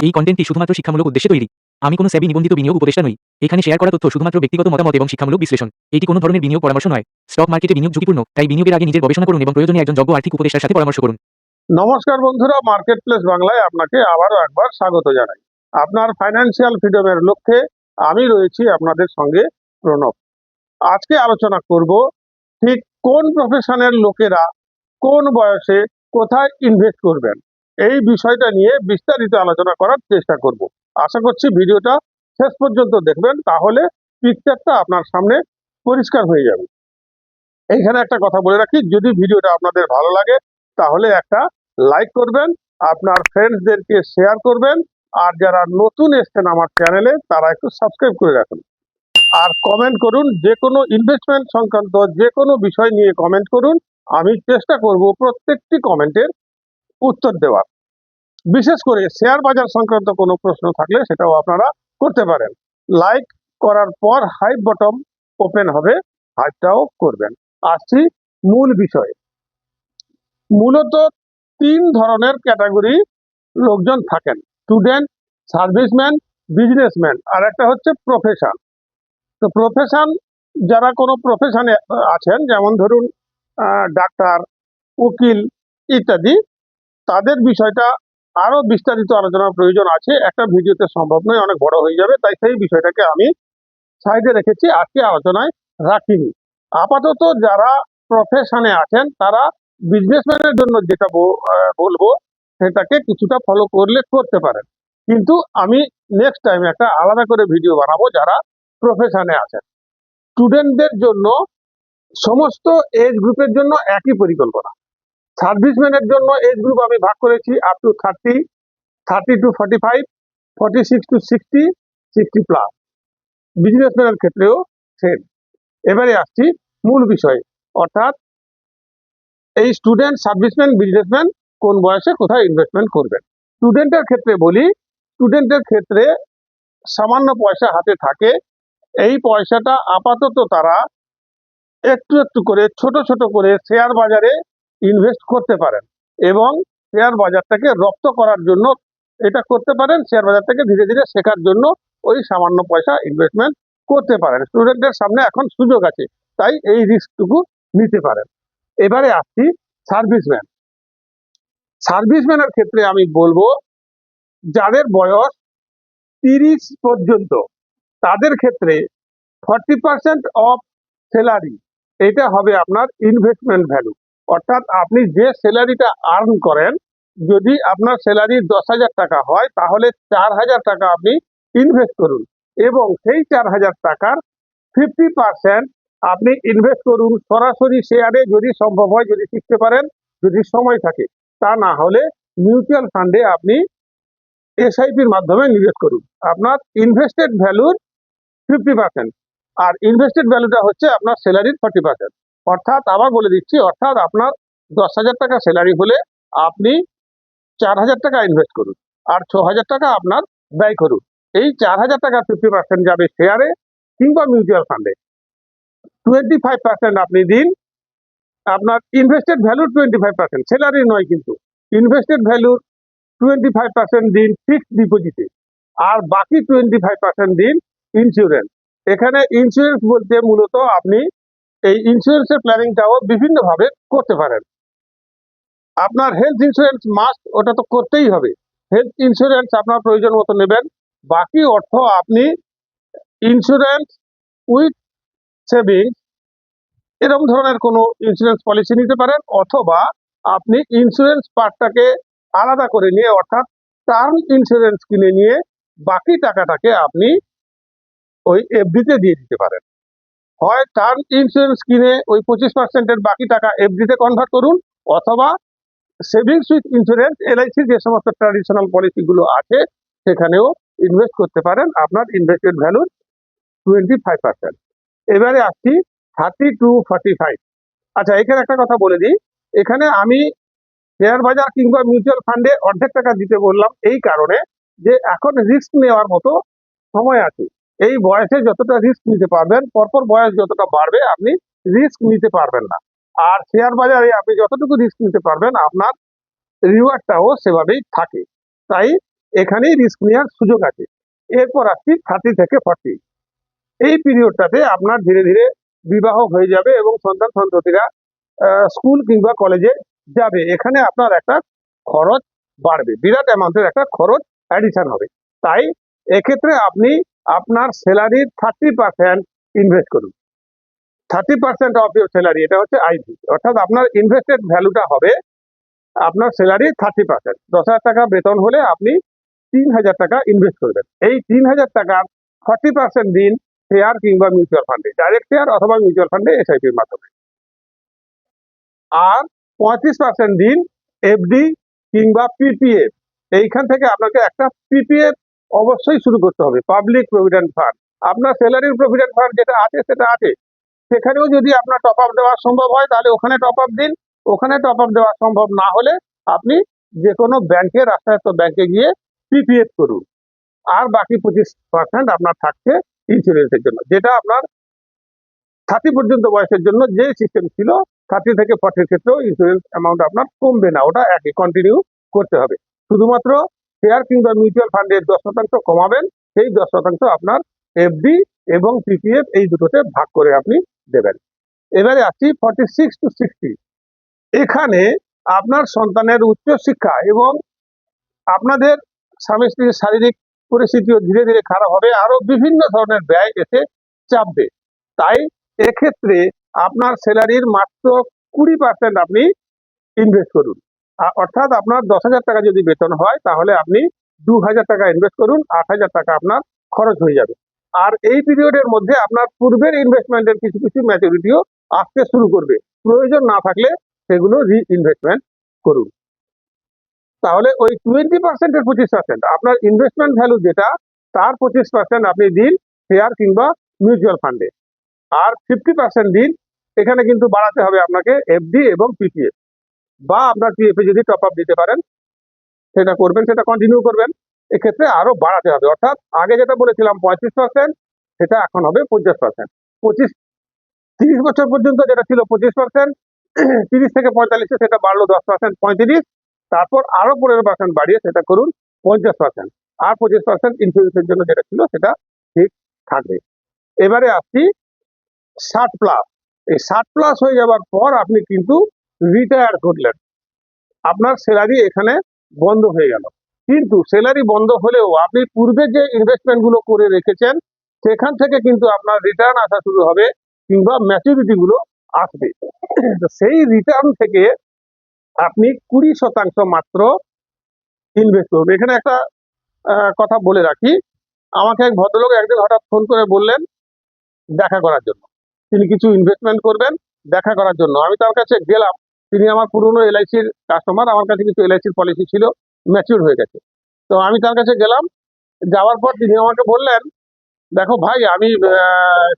এই কন্টেন্টটি শুধুমাত্র শিক্ষামূলক উদ্দেশ্যে তৈরি। আমি কোনো সেবি নিবন্ধিত বিনিয়োগ উপদেষ্টা নই। এখানে শেয়ার করা তথ্য শুধুমাত্র ব্যক্তিগত মতামত এবং শিক্ষামূলক বিশ্লেষণ। এটি কোনো ধরনের বিনিয়োগ পরামর্শ নয়। স্টক মার্কেটে বিনিয়োগ ঝুঁকিপূর্ণ, তাই বিনিয়োগের আগে নিজের গবেষণা করুন এবং প্রয়োজনে একজন যোগ্য আর্থিক উপদেষ্টার সাথে পরামর্শ করুন। নমস্কার বন্ধুরা, মার্কেট প্লেস বাংলায় আপনাকে আবারও একবার স্বাগত জানাই। আপনার ফাইন্যান্সিয়াল ফ্রিডমের লক্ষ্যে আমি রয়েছি আপনাদের সঙ্গে প্রণব। আজকে আলোচনা করব ঠিক কোন প্রফেশনের লোকেরা কোন বয়সে কোথায় ইনভেস্ট করবেন, এই বিষয়টা নিয়ে বিস্তারিত আলোচনা করার চেষ্টা করব। আশা করছি ভিডিওটা শেষ পর্যন্ত দেখবেন, তাহলে পিকচারটা আপনার সামনে পরিষ্কার হয়ে যাবে। এইখানে একটা কথা বলে রাখি, যদি ভিডিওটা আপনাদের ভালো লাগে তাহলে একটা লাইক করবেন, আপনার ফ্রেন্ডসদেরকে শেয়ার করবেন, আর যারা নতুন এসছেন আমার চ্যানেলে তারা একটু সাবস্ক্রাইব করে রাখুন। আর কমেন্ট করুন, যে কোনো ইনভেস্টমেন্ট সংক্রান্ত যে কোনো বিষয় নিয়ে কমেন্ট করুন। আমি চেষ্টা করব প্রত্যেকটি কমেন্টের উত্তর দেওয়ার। বিশেষ করে শেয়ার বাজার সংক্রান্ত কোনো প্রশ্ন থাকলে সেটাও আপনারা করতে পারেন। লাইক করার পর হাইপ বটম ওপেন হবে, হাইপটাও করবেন। আসছি মূল বিষয়ে। মূলত তিন ধরনের ক্যাটাগরি লোকজন থাকেন: স্টুডেন্ট, সার্ভিসম্যান, বিজনেসম্যান, আর একটা হচ্ছে প্রফেশন। তো প্রফেশন, যারা কোনো প্রফেশনে আছেন, যেমন ধরুন ডাক্তার, উকিল ইত্যাদি, তাদের বিষয়টা আরো বিস্তারিত আলোচনার প্রয়োজন আছে। একটা ভিডিওতে সম্ভব নয়, অনেক বড় হয়ে যাবে, তাই সেই বিষয়টাকে আমি সাইডে রেখেছি, আজকে আলোচনায় রাখিনি। আপাতত যারা প্রফেশনে আছেন তারা বিজনেসম্যানের জন্য যেটা বলবো সেটাকে কিছুটা ফলো করলে করতে পারেন, কিন্তু আমি নেক্সট টাইম একটা আলাদা করে ভিডিও বানাবো যারা প্রফেশনে আছেন। স্টুডেন্টদের জন্য সমস্ত এজ গ্রুপের জন্য একই পরিকল্পনা। সার্ভিসম্যানের জন্য এজ গ্রুপ আমি ভাগ করেছি up to 30, 30 to 45, 46 to 60, 60 plus. বিজনেসম্যানের ক্ষেত্রেও সেম। এবারে আসছি মূল বিষয়ে, অর্থাৎ এই স্টুডেন্ট, সার্ভিসম্যান, বিজনেসম্যান কোন বয়সে কোথায় ইনভেস্টমেন্ট করবেন। স্টুডেন্টের ক্ষেত্রে বলি, স্টুডেন্টের ক্ষেত্রে সামান্য পয়সা হাতে থাকে। এই পয়সাটা আপাতত তারা একটু একটু করে ছোট ছোট করে শেয়ার বাজারে ইনভেস্ট করতে পারেন, এবং শেয়ার বাজারটাকে রপ্ত করার জন্য এটা করতে পারেন। শেয়ার বাজারটাকে ধীরে ধীরে শেখার জন্য ওই সামান্য পয়সা ইনভেস্টমেন্ট করতে পারেন। স্টুডেন্টদের সামনে এখন সুযোগ আছে, তাই এই রিস্কটুকু নিতে পারেন। এবারে আসছি সার্ভিসম্যান। সার্ভিসম্যানের ক্ষেত্রে আমি বলবো, যাদের বয়স 30 পর্যন্ত, তাদের ক্ষেত্রে 40% অফ স্যালারি এটা হবে আপনার ইনভেস্টমেন্ট ভ্যালু। অর্থাৎ আপনি যে স্যালারিটা আর্ন করেন, যদি আপনার স্যালারি 10,000 টাকা হয় তাহলে 4,000 টাকা আপনি ইনভেস্ট করুন, এবং সেই 4,000 টাকার 50% আপনি ইনভেস্ট করুন সরাসরি শেয়ারে, যদি সম্ভব হয়, যদি শিখতে পারেন, যদি সময় থাকে। তা না হলে মিউচুয়াল ফান্ডে আপনি এসআইপির মাধ্যমে নিবেশ করুন। আপনার ইনভেস্টেড ভ্যালুর 50%, আর ইনভেস্টেড ভ্যালুটা হচ্ছে আপনার স্যালারির 40%। অর্থাৎ আবার বলে দিচ্ছি, অর্থাৎ আপনার 10,000 টাকা স্যালারি হলে আপনি 4,000 টাকা ইনভেস্ট করুন, আর 6,000 টাকা আপনার ব্যয় করুন। এই 4,000 টাকা 50% যাবে শেয়ারে কিংবা মিউচুয়াল ফান্ডে। 25% আপনি দিন, আপনার ইনভেস্টেড ভ্যালুর 25%, স্যালারি নয় কিন্তু, ইনভেস্টেড ভ্যালুর 25% দিন ফিক্সড ডিপোজিটে, আর বাকি 25% দিন ইন্স্যুরেন্স। এখানে ইন্স্যুরেন্স বলতে মূলত আপনি এই ইন্স্যুরেন্সের প্ল্যানিংটাও বিভিন্নভাবে করতে পারেন। আপনার হেলথ ইন্স্যুরেন্স মাস্ট, ওটা তো করতেই হবে। হেলথ ইন্স্যুরেন্স আপনার প্রয়োজন মতো নেবেন। বাকি অর্থ আপনি ইন্স্যুরেন্স উইথ সেভিংস, এরকম ধরনের কোনো ইন্স্যুরেন্স পলিসি নিতে পারেন, অথবা আপনি ইন্স্যুরেন্স পার্টটাকে আলাদা করে নিয়ে, অর্থাৎ টার্ম ইন্স্যুরেন্স কিনে নিয়ে বাকি টাকাটাকে আপনি ওই এফডিতে দিয়ে দিতে পারেন। হয় টার্ম ইন্স্যুরেন্স কিনে ওই 25%-এর বাকি টাকা এফডিতে কনভার্ট করুন, অথবা সেভিংস উইথ ইন্স্যুরেন্স, এলআইসির যে সমস্ত ট্র্যাডিশনাল পলিসিগুলো আছে সেখানেও ইনভেস্ট করতে পারেন আপনার ইনভেস্টেড ভ্যালুর 25%। এবারে আসছি 30 টু 45। আচ্ছা, এখানে একটা কথা বলে দিই, এখানে আমি শেয়ার বাজার কিংবা মিউচুয়াল ফান্ডে অর্ধেক টাকা দিতে বললাম এই কারণে যে এখন রিস্ক নেওয়ার মতো সময় আছে। এই বয়সে যতটা রিস্ক নিতে পারবেন, পরপর বয়স যতটা বাড়বে আপনি রিস্ক নিতে পারবেন না। আর শেয়ার বাজারে আপনি যতটুকু রিস্ক নিতে পারবেন আপনার রিওয়ার্ডটাও সেভাবেই থাকে। তাই এখানেই রিস্ক নেওয়ার সুযোগ আছে। এরপর আসছি 30 থেকে 40। এই পিরিয়ডটাতে আপনার ধীরে ধীরে বিবাহ হয়ে যাবে এবং সন্তান সন্ততিরা স্কুল কিংবা কলেজে যাবে। এখানে আপনার একটা খরচ বাড়বে, বিরাট অ্যামাউন্টের একটা খরচ অ্যাডিশন হবে। তাই এক্ষেত্রে আপনি আপনার স্যালারির 30% ইনভেস্ট করুন। 30% অফ ইউর স্যালারি, এটা হচ্ছে আইভি, অর্থাৎ আপনার ইনভেস্টেড ভ্যালুটা হবে আপনার স্যালারি 30%। 10,000 টাকা বেতন হলে আপনি 3,000 টাকা ইনভেস্ট করবেন। এই 3,000 টাকার 40% দিন শেয়ার কিংবা মিউচুয়াল ফান্ডে, ডাইরেক্ট শেয়ার অথবা মিউচুয়াল ফান্ডে এসআইপির মাধ্যমে, আর 35% দিন এফডি কিংবা পিপিএফ। এইখান থেকে আপনাকে একটা পিপিএফ অবশ্যই শুরু করতে হবে, পাবলিক প্রভিডেন্ট ফান্ড। আপনার স্যালারির প্রভিডেন্ট ফান্ড যেটা আছে সেটা আছে, সেখানেও যদি আপনার টপ আপ দেওয়া সম্ভব হয় তাহলে ওখানে টপ আপ দিন। ওখানে টপ আপ দেওয়া সম্ভব না হলে আপনি যে কোনো ব্যাংকে, রাষ্ট্রায়ত্ত ব্যাংকে গিয়ে পিপিএফ করুন। আর বাকি 25% আপনার থাকছে ইন্স্যুরেন্সের জন্য, যেটা আপনার 30 পর্যন্ত বয়সের জন্য যে সিস্টেম ছিল, 30 থেকে 40 ক্ষেত্রেও ইন্স্যুরেন্স অ্যামাউন্ট আপনার কমবে না, ওটা একই কন্টিনিউ করতে হবে। শুধুমাত্র শেয়ার কিংবা মিউচুয়াল ফান্ডের 10% কমাবেন, সেই 10% আপনার এফডি এবং পিপিএফ এই দুটোতে ভাগ করে আপনি দেবেন। এবারে আসছি 46 to 60। এখানে আপনার সন্তানের উচ্চশিক্ষা এবং আপনাদের স্বামী স্ত্রীর শারীরিক পরিস্থিতিও ধীরে ধীরে খারাপ হবে, আরো বিভিন্ন ধরনের ব্যয় এসে চাপবে। তাই এক্ষেত্রে আপনার স্যালারির মাত্র 20% আপনি ইনভেস্ট করুন। অর্থাৎ আপনার 10,000 টাকা যদি বেতন হয় তাহলে আপনি 2,000 টাকা ইনভেস্ট করুন, 8,000 টাকা আপনার খরচ হয়ে যাবে। আর এই পিরিয়ডের মধ্যে আপনার পূর্বের ইনভেস্টমেন্টের কিছু কিছু ম্যাচুরিটিও আসতে শুরু করবে, প্রয়োজন না থাকলে সেগুলো রিইনভেস্টমেন্ট করুন। তাহলে ওই 20% এর 25% আপনার ইনভেস্টমেন্ট ভ্যালু যেটা, তার 25% আপনি দিন শেয়ার কিংবা মিউচুয়াল ফান্ডে, আর 50% দিন, এখানে কিন্তু বাড়াতে হবে আপনাকে এফডি এবং পিপিএফ, বা আপনার পিএফ এ যদি টপ আপ দিতে পারেন সেটা করবেন, সেটা কন্টিনিউ করবেন। এক্ষেত্রে আরো বাড়াতে হবে, অর্থাৎ আগে যেটা বলেছিলাম 35%, সেটা এখন হবে 50%। 30 বছর পর্যন্ত যেটা ছিল 25%, 30 থেকে 45-এ সেটা বাড়লো 10%, 35, তারপর আরো 15% বাড়িয়ে সেটা করুন 50%, আর 25% ইন্স্যুরেন্সের জন্য যেটা ছিল সেটা ঠিক থাকবে। এবারে আসছি 60+। এই 60+ হয়ে যাওয়ার পর আপনি কিন্তু রিটায়ার করলেন, আপনার স্যালারি এখানে বন্ধ হয়ে গেল। কিন্তু স্যালারি বন্ধ হলেও আপনি পূর্বে যে ইনভেস্টমেন্ট গুলো করে রেখেছেন সেখান থেকে কিন্তু আপনার রিটার্ন আসা শুরু হবে কিংবা ম্যাচুরিটি গুলো আসবে। তো সেই রিটার্ন থেকে আপনি 20% মাত্র ইনভেস্ট করবেন। এখানে একটা কথা বলে রাখি, আমাকে এক ভদ্রলোক একদিন হঠাৎ ফোন করে বললেন দেখা করার জন্য, তিনি কিছু ইনভেস্টমেন্ট করবেন, দেখা করার জন্য। আমি তার কাছে গেলাম, তিনি আমার পুরনো এলআইসির কাস্টমার, আমার কাছে কিছু এলআইসির পলিসি ছিল, ম্যাচিউর হয়ে গেছে। তো আমি তার কাছে গেলাম, যাওয়ার পর তিনি আমাকে বললেন, দেখো ভাই, আমি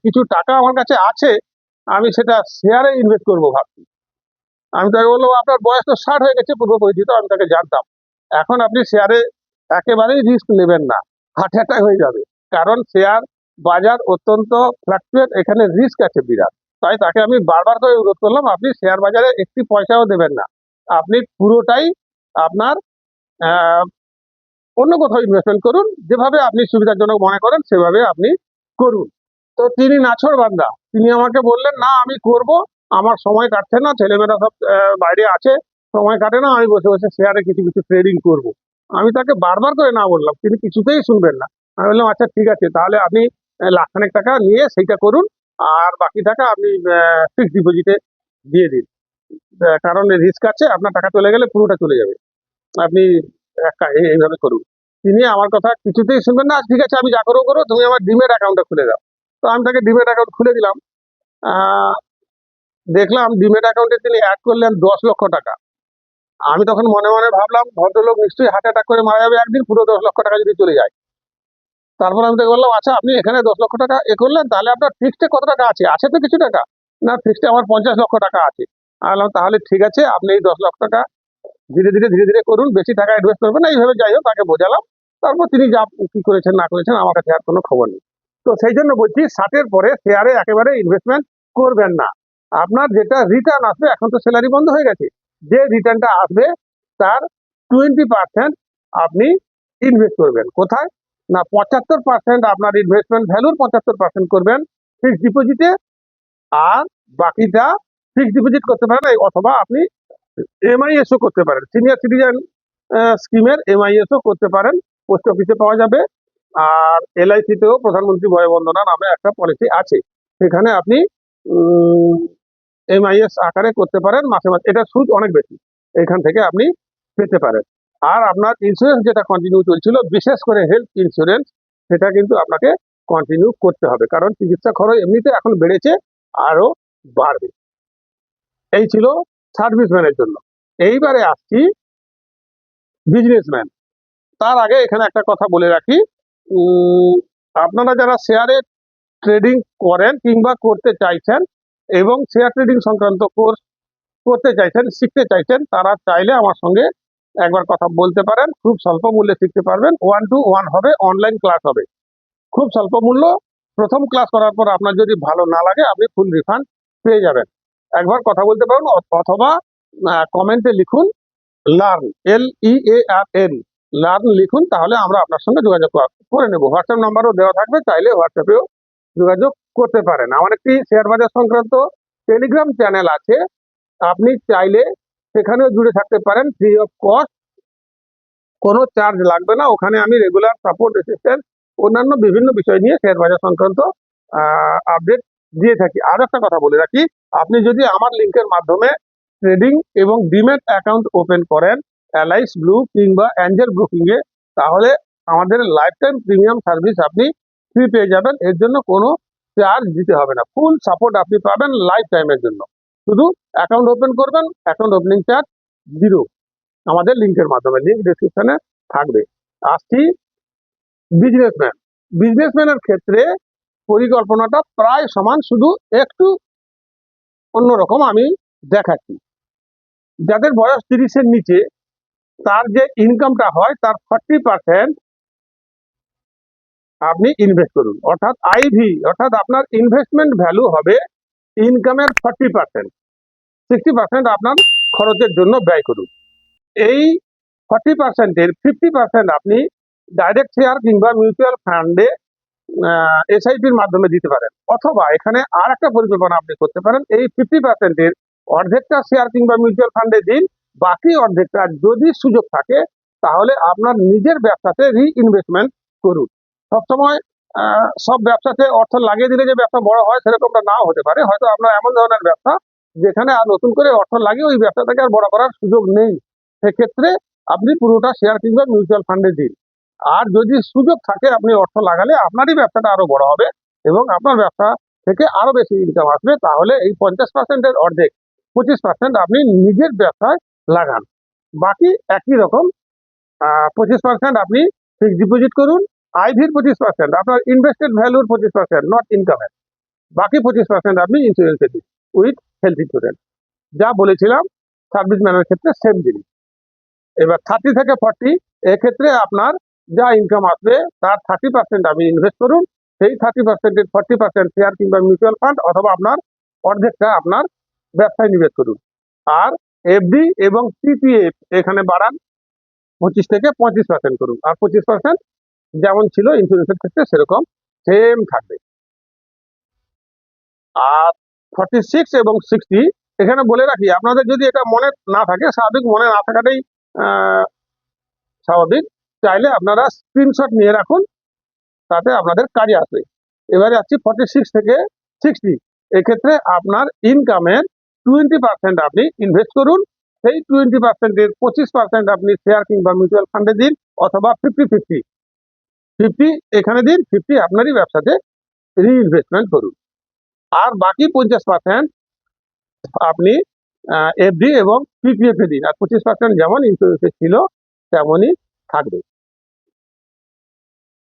কিছু টাকা আমার কাছে আছে, আমি সেটা শেয়ারে ইনভেস্ট করবো ভাবছি। আমি তাকে বললাম, আপনার বয়স তো 60 হয়ে গেছে, পূর্ব পরিচিত, আমি তাকে জানতাম। এখন আপনি শেয়ারে একেবারেই রিস্ক নেবেন না, হার্ট অ্যাটাক হয়ে যাবে, কারণ শেয়ার বাজার অত্যন্ত ফ্লাকচুয়েট, এখানে রিস্ক আছে বিরাট। তাই তাকে আমি বারবার করে অনুরোধ করলাম, আপনি শেয়ার বাজারে একটি পয়সাও দেবেন না, আপনি পুরোটাই আপনার অন্য কোথাও ইনভেস্টমেন্ট করুন, যেভাবে আপনি সুবিধাজনক মনে করেন সেভাবে আপনি করুন। তো তিনি নাছোড় বান্দা, তিনি আমাকে বললেন, না আমি করব, আমার সময় কাটছে না, ছেলেমেয়েরা সব বাইরে আছে, সময় কাটে না, আমি বসে বসে শেয়ারে কিছু কিছু ট্রেডিং করব। আমি তাকে বারবার করে না বললাম, তিনি কিছুতেই শুনবেন না। আমি বললাম, আচ্ছা ঠিক আছে, তাহলে আপনি লাখখানেক টাকা নিয়ে সেইটা করুন, আর বাকি টাকা আপনি ফিক্সড ডিপোজিটে দিয়ে দিন, কারণ রিস্ক আছে, আপনার টাকা চলে গেলে পুরোটা চলে যাবে, আপনি এইভাবে করুন। তিনি আমার কথা কিছুতেই শুনবেন না, ঠিক আছে আমি যা করো করো, তুমি আমার ডিমেট অ্যাকাউন্টটা খুলে দাও। তো আমি তাকে ডিমেট অ্যাকাউন্ট খুলে দিলাম। দেখলাম ডিমেট অ্যাকাউন্টে তিনি অ্যাড করলেন 10 লক্ষ টাকা। আমি তখন মনে মনে ভাবলাম, ভদ্রলোক নিশ্চয়ই হার্ট অ্যাটাক করে মারা যাবে একদিন, পুরো 10 লক্ষ টাকা যদি চলে যায়। তারপর আমি তাকে বললাম, আচ্ছা আপনি এখানে 10 লক্ষ টাকা করলেন, তাহলে আপনার ফিক্সডে কত টাকা আছে? আছে তো কিছু টাকা। না, ফিক্সডে আমার 50 লক্ষ টাকা আছে। আমি বললাম, তাহলে ঠিক আছে, আপনি এই 10 লক্ষ টাকা ধীরে ধীরে ধীরে ধীরে করুন, বেশি টাকা ইনভেস্ট করবেন না, এইভাবে যাই হোক তাকে বোঝালাম। তারপর তিনি যা কি করেছেন না করেছেন আমার কাছে আর কোনো খবর নেই। তো সেই জন্য বলছি, 60-এর পরে শেয়ারে একেবারে ইনভেস্টমেন্ট করবেন না। আপনার যেটা রিটার্ন আসবে, এখন তো স্যালারি বন্ধ হয়ে গেছে, যে রিটার্নটা আসবে তার 20% আপনি ইনভেস্ট করবেন। কোথায়? না 75% আপনার ইনভেস্টমেন্ট ভ্যালুর 75% করবেন ফিক্সড ডিপোজিটে, আর বাকিটা ফিক্সড ডিপোজিট করতে পারেন অথবা আপনি এমআইএসও করতে পারেন। সিনিয়র সিটিজেন স্কিমের এমআইএসও করতে পারেন, পোস্ট অফিসে পাওয়া যাবে। আর এলআইসিতেও প্রধানমন্ত্রী বয় বন্দনা নামে একটা পলিসি আছে, সেখানে আপনি এমআইএস আকারে করতে পারেন মাসে মাসে। এটা সুদ অনেক বেশি, এখান থেকে আপনি পেতে পারেন। আর আপনার ইন্স্যুরেন্স যেটা কন্টিনিউ চলছিল, বিশেষ করে হেলথ ইন্স্যুরেন্স, সেটা কিন্তু আপনাকে কন্টিনিউ করতে হবে, কারণ চিকিৎসা খরচ এমনিতে এখন বেড়েছে, আরো বাড়বে। এই ছিল সার্ভিসম্যানের জন্য। এইবারে আসছি বিজনেসম্যান। তার আগে এখানে একটা কথা বলে রাখি, আপনারা যারা শেয়ারে ট্রেডিং করেন কিংবা করতে চাইছেন এবং শেয়ার ট্রেডিং সংক্রান্ত কোর্স করতে চাইছেন, শিখতে চাইছেন, তারা চাইলে আমার সঙ্গে একবার কথা বলতে পারেন। খুব স্বল্প মূল্যে শিখতে পারবেন। 1-to-1 হবে, অনলাইন ক্লাস হবে, খুব স্বল্প মূল্য। প্রথম ক্লাস করার পর আপনার যদি ভালো না লাগে, আপনি ফুল রিফান্ড পেয়ে যাবেন। একবার কথা বলতে পারেন, অথবা কমেন্টে লিখুন লার্ন, LEARN, লার্ন লিখুন, তাহলে আমরা আপনার সঙ্গে যোগাযোগ করে নেব। হোয়াটসঅ্যাপ নাম্বারও দেওয়া থাকবে, চাইলে হোয়াটসঅ্যাপেও যোগাযোগ করতে পারেন। আমার একটি শেয়ার বাজার সংক্রান্ত টেলিগ্রাম চ্যানেল আছে, আপনি চাইলে সেখানেও জুড়ে থাকতে পারেন, ফ্রি অফ কস্ট, কোনো চার্জ লাগবে না। ওখানে আমি রেগুলার সাপোর্ট, অ্যাসিস্ট্যান্স, অন্যান্য বিভিন্ন বিষয় নিয়ে শেয়ার বাজার সংক্রান্ত আপডেট দিয়ে থাকি। আর একটা কথা বলে রাখি, আপনি যদি আমার লিঙ্কের মাধ্যমে ট্রেডিং এবং ডিম্যাট অ্যাকাউন্ট ওপেন করেন অ্যালাইস ব্লু কিংবা অ্যাঞ্জেল ব্রোকিং এ, তাহলে আমাদের লাইফ টাইম প্রিমিয়াম সার্ভিস আপনি ফ্রি পেয়ে যাবেন। এর জন্য কোনো চার্জ দিতে হবে না, ফুল সাপোর্ট আপনি পাবেন লাইফ টাইমের জন্য। শুধু অ্যাকাউন্ট ওপেন করবেন, অ্যাকাউন্ট ওপেনিং চার্জ 0, আমাদের লিঙ্কের মাধ্যমে, লিঙ্ক ডেসক্রিপশনে থাকবে। আসছি বিজনেসম্যান। বিজনেসম্যানের ক্ষেত্রে পরিকল্পনাটা প্রায় সমান, শুধু একটু অন্যরকম আমি দেখাচ্ছি। যাদের বয়স 30-এর নিচে, তার যে ইনকামটা হয় তার 40% আপনি ইনভেস্ট করুন, অর্থাৎ আইভি, অর্থাৎ আপনার ইনভেস্টমেন্ট ভ্যালু হবে ইনকামের 40%, 60% আপনার খরচের জন্য ব্যয় করুন। এই 40%-এর 50% আপনি ডাইরেক্ট শেয়ার কিংবা মিউচুয়াল ফান্ডে এসআইপির মাধ্যমে দিতে পারেন, অথবা এখানে আর একটা পরিকল্পনা আপনি করতে পারেন, এই 50%-এর অর্ধেকটা শেয়ার কিংবা মিউচুয়াল ফান্ডে দিন, বাকি অর্ধেকটা যদি সুযোগ থাকে তাহলে আপনার নিজের ব্যবসাতে রিইনভেস্টমেন্ট করুন। সবসময় সব ব্যবসাতে অর্থ লাগিয়ে দিলে যে ব্যবসা বড় হয় সেরকমটা নাও হতে পারে। হয়তো আপনার এমন ধরনের ব্যবসা যেখানে আর নতুন করে অর্থ লাগিয়ে ওই ব্যবসাটাকে আর বড় করার সুযোগ নেই, সেক্ষেত্রে আপনি পুরোটা শেয়ার কিংবা মিউচুয়াল ফান্ডে দিন। আর যদি সুযোগ থাকে আপনি অর্থ লাগালে আপনারই ব্যবসাটা আরো বড় হবে এবং আপনার ব্যবসা থেকে আরো বেশি ইনকাম আসবে। তাহলে এই 50%-এর অর্ধেক 25% আপনি নিজের ব্যবসায় লাগান। বাকি একই রকম 25% আপনি ফিক্সড ডিপোজিট করুন, আইভির 25% আপনার ইনভেস্টেড ভ্যালুর 25%, নট ইনকামের। বাকি 25% আপনি ইন্স্যুরেন্সে দিন উইথ হেলথ ইন্স্যুরেন্স। যা বলেছিলাম সার্ভিসম্যানের ক্ষেত্রে সেম জিনিস। এবার 30 থেকে 40, এক্ষেত্রে আপনার যা ইনকাম আসবে তার 30% আপনি ইনভেস্ট করুন, সেই 30%-এর 40% শেয়ার কিংবা মিউচুয়াল ফান্ড, অথবা আপনার অর্ধেকটা আপনার ব্যবসায় নিবেশ করুন। আর এফডি এবং পিপিএফ এখানে বাড়ান, 25 থেকে 35% করুন, আর 25% যেমন ছিল ইন্স্যুরেন্সের ক্ষেত্রে সেরকম সেম থাকবে। আর 46 এবং 60 এখানে বলে রাখি, আপনাদের যদি এটা মনে না থাকে, স্বাভাবিক, মনে না থাকাটাই স্বাভাবিক, চাইলে আপনারা স্ক্রিনশট নিয়ে রাখুন, তাতে আপনাদের কাজে আসবে। এবারে আসছি 46 থেকে 60, এক্ষেত্রে আপনার ইনকামের 20% আপনি ইনভেস্ট করুন, সেই 20%-এর 25% আপনি শেয়ার কিংবা মিউচুয়াল ফান্ডে দিন, অথবা 50-50, 50 এখানে দিন, 50 আপনারই ব্যবসাতে রিইনভেস্টমেন্ট করুন। আর বাকি 50% আপনি এফডি এবং পিপিএফ এ দিন, আর 25% যেমন ইন্স্যুরেন্সে ছিল তেমনই থাকবে।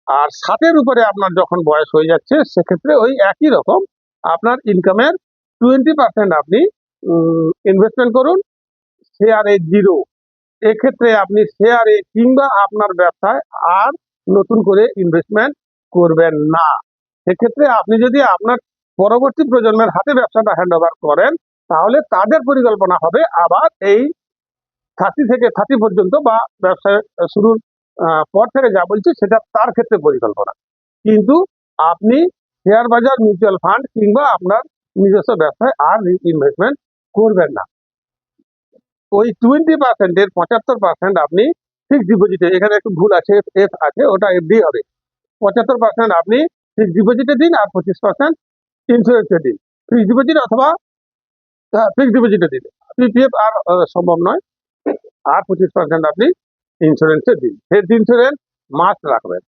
আর 60-এর উপরে আপনার যখন বয়স হয়ে যাচ্ছে, সেক্ষেত্রে ওই একই রকম আপনার ইনকামের 20% আপনি ইনভেস্টমেন্ট করুন, শেয়ারে 0। এক্ষেত্রে আপনি শেয়ারে কিংবা আপনার ব্যবসায় আর নতুন করে ইনভেস্টমেন্ট করবেন না। সেক্ষেত্রে আপনি যদি আপনার পরবর্তী প্রজন্মের হাতে ব্যবসাটা হ্যান্ড ওভার করেন, তাহলে তাদের পরিকল্পনা হবে আবার এই 30 থেকে 30 পর্যন্ত বা ব্যবসা শুরুর পর থেকে যা বলছি সেটা তার ক্ষেত্রে পরিকল্পনা, কিন্তু আপনি শেয়ার বাজার, মিউচুয়াল ফান্ড কিংবা আপনার নিজস্ব ব্যবসায় আর ইনভেস্টমেন্ট করবেন না। ওই 20% 75% আপনি ফিক্সড ডিপোজিটে, এখানে একটু ভুল আছে, এফ আছে, ওটা এফডি হবে। 75% আপনি ফিক্সড ডিপোজিটে দিন আর 25% ইন্স্যুরেন্সে দিন। ফিক্সড ডিপোজিট অথবা ফিক্সড ডিপোজিটে দিন, পিপিএফ আর সম্ভব নয়। আর 25% আপনি ইন্স্যুরেন্সে দিন। হেলথ ইন্স্যুরেন্স মাস্ট রাখবেন।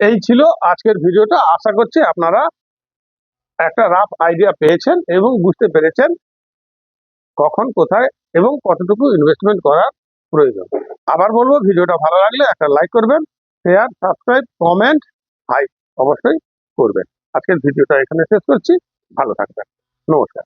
এই ছিল আজকের ভিডিওটা। আশা করছি আপনারা একটা রাফ আইডিয়া পেয়েছেন এবং বুঝতে পেরেছেন কখন, কোথায় এবং কতটুকু ইনভেস্টমেন্ট করার প্রয়োজন। আবার বলবো, ভিডিওটা ভালো লাগলে একটা লাইক করবেন, শেয়ার, সাবস্ক্রাইব, কমেন্ট, হাইপ অবশ্যই করবেন। আজকের ভিডিওটা এখানে শেষ করছি। ভালো থাকবেন। নমস্কার।